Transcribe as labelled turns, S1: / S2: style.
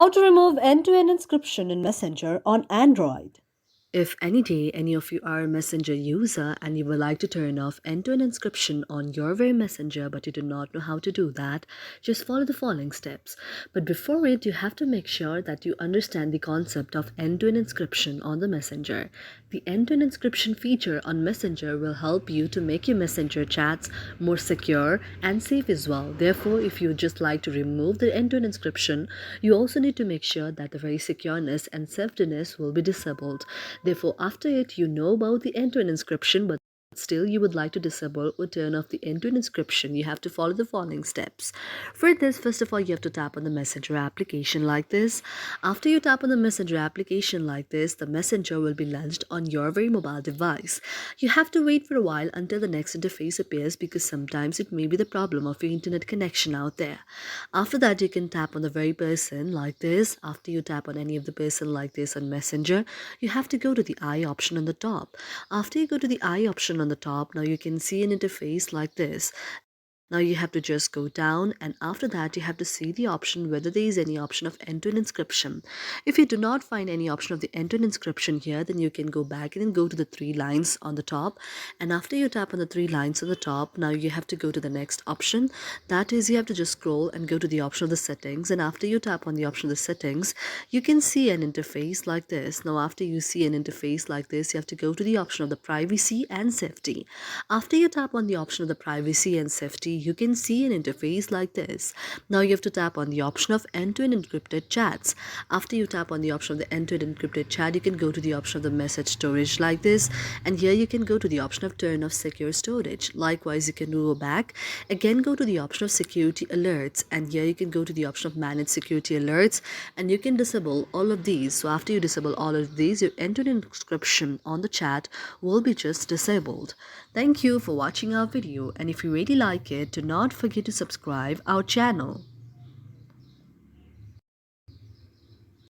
S1: How to remove end-to-end encryption in Messenger on Android.
S2: If any day any of you are a Messenger user and you would like to turn off end-to-end encryption on your very Messenger but you do not know how to do that, just follow the following steps. But before it, you have to make sure that you understand the concept of end-to-end encryption on the Messenger. The end-to-end encryption feature on Messenger will help you to make your Messenger chats more secure and safe as well. Therefore, if you just like to remove the end-to-end encryption, you also need to make sure that the very secureness and safetyness will be disabled. Therefore, after it, you know about the end-to-end encryption, but still you would like to disable or turn off the end-to-end encryption, you have to follow the following steps. For this, first of all, you have to tap on the Messenger application like this. After you tap on the Messenger application like this, the Messenger will be launched on your very mobile device. You have to wait for a while until the next interface appears because sometimes it may be the problem of your internet connection out there. After that, you can tap on the very person like this. After you tap on any of the person like this on Messenger, you have to go to the eye option on the top. After you go to the eye option on the top, now you can see an interface like this. Now you have to just go down, and after that you have to see the option whether there is any option of end-to-end encryption. If you do not find any option of the end-to-end encryption here, then you can go back and then go to the three lines on the top. And after you tap on the three lines on the top, now you have to go to the next option. That is, you have to just scroll and go to the option of the settings. And after you tap on the option of the settings, you can see an interface like this. Now after you see an interface like this, you have to go to the option of the privacy and safety. After you tap on the option of the privacy and safety, you can see an interface like this. Now you have to tap on the option of end-to-end encrypted chats. After you tap on the option of the end-to-end encrypted chat, you can go to the option of the message storage like this, and here you can go to the option of turn off secure storage. Likewise, you can go back, again go to the option of security alerts, and here you can go to the option of manage security alerts, and you can disable all of these. So after you disable all of these, your end-to-end encryption on the chat will be just disabled. Thank you for watching our video, and if you really like it, do not forget to subscribe our channel.